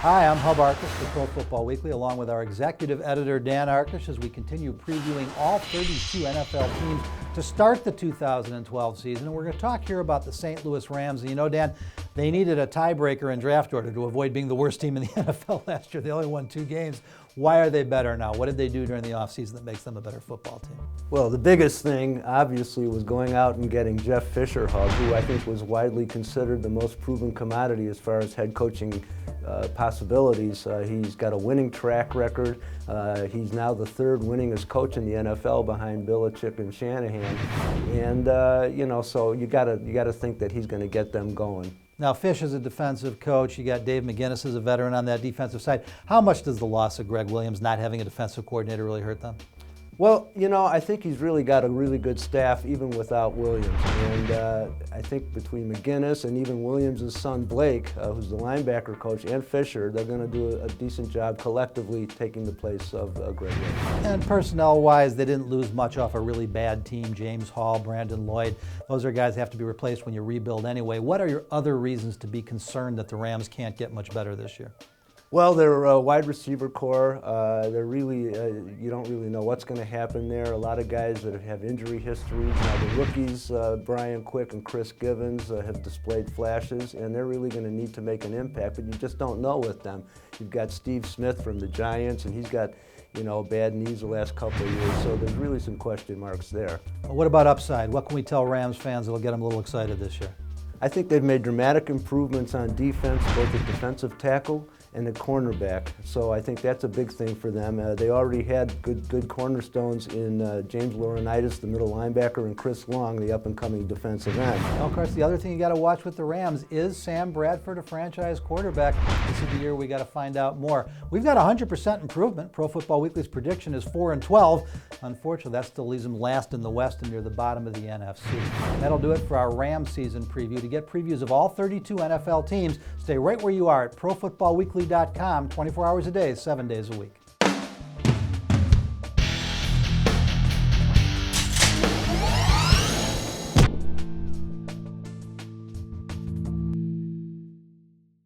Hi, I'm Hub Arkush for Pro Football Weekly, along with our executive editor, Dan Arkush, as we continue previewing all 32 NFL teams to start the 2012 season. And we're going to talk here about the St. Louis Rams. And you know, Dan, they needed a tiebreaker in draft order to avoid being the worst team in the NFL last year. They only won 2 games. Why are they better now? What did they do during the offseason that makes them a better football team? Well, the biggest thing, obviously, was going out and getting Jeff Fisher, Hub, who I think was widely considered the most proven commodity as far as head coaching possibilities. He's got a winning track record. He's now the 3rd winningest coach in the NFL behind Belichick and Shanahan. And so you gotta think that he's going to get them going. Now, Fish is a defensive coach. You got Dave McGinnis as a veteran on that defensive side. How much does the loss of Greg Williams, not having a defensive coordinator, really hurt them? Well, I think he's really got a really good staff even without Williams. And I think between McGinnis and even Williams' son Blake, who's the linebacker coach, and Fisher, they're going to do a decent job collectively taking the place of Greg Williams. And personnel-wise, they didn't lose much off a really bad team. James Hall, Brandon Lloyd, those are guys that have to be replaced when you rebuild anyway. What are your other reasons to be concerned that the Rams can't get much better this year? Well, their wide receiver core, they're really, you don't really know what's going to happen there. A lot of guys that have injury histories. Now the rookies, Brian Quick and Chris Givens, have displayed flashes, and they're really going to need to make an impact, but you just don't know with them. You've got Steve Smith from the Giants, and he's got, bad knees the last couple of years, so there's really some question marks there. What about upside? What can we tell Rams fans that will get them a little excited this year? I think they've made dramatic improvements on defense, both at defensive tackle and at cornerback. So I think that's a big thing for them. They already had good cornerstones in James Laurinaitis, the middle linebacker, and Chris Long, the up-and-coming defensive end. Well, of course, the other thing you got to watch with the Rams is Sam Bradford, a franchise quarterback. This is the year we got to find out more. We've got 100% improvement. Pro Football Weekly's prediction is 4-12. Unfortunately, that still leaves them last in the West and near the bottom of the NFC. That'll do it for our Rams season preview. To get previews of all 32 NFL teams, stay right where you are at ProFootballWeekly.com, 24 hours a day, 7 days a week.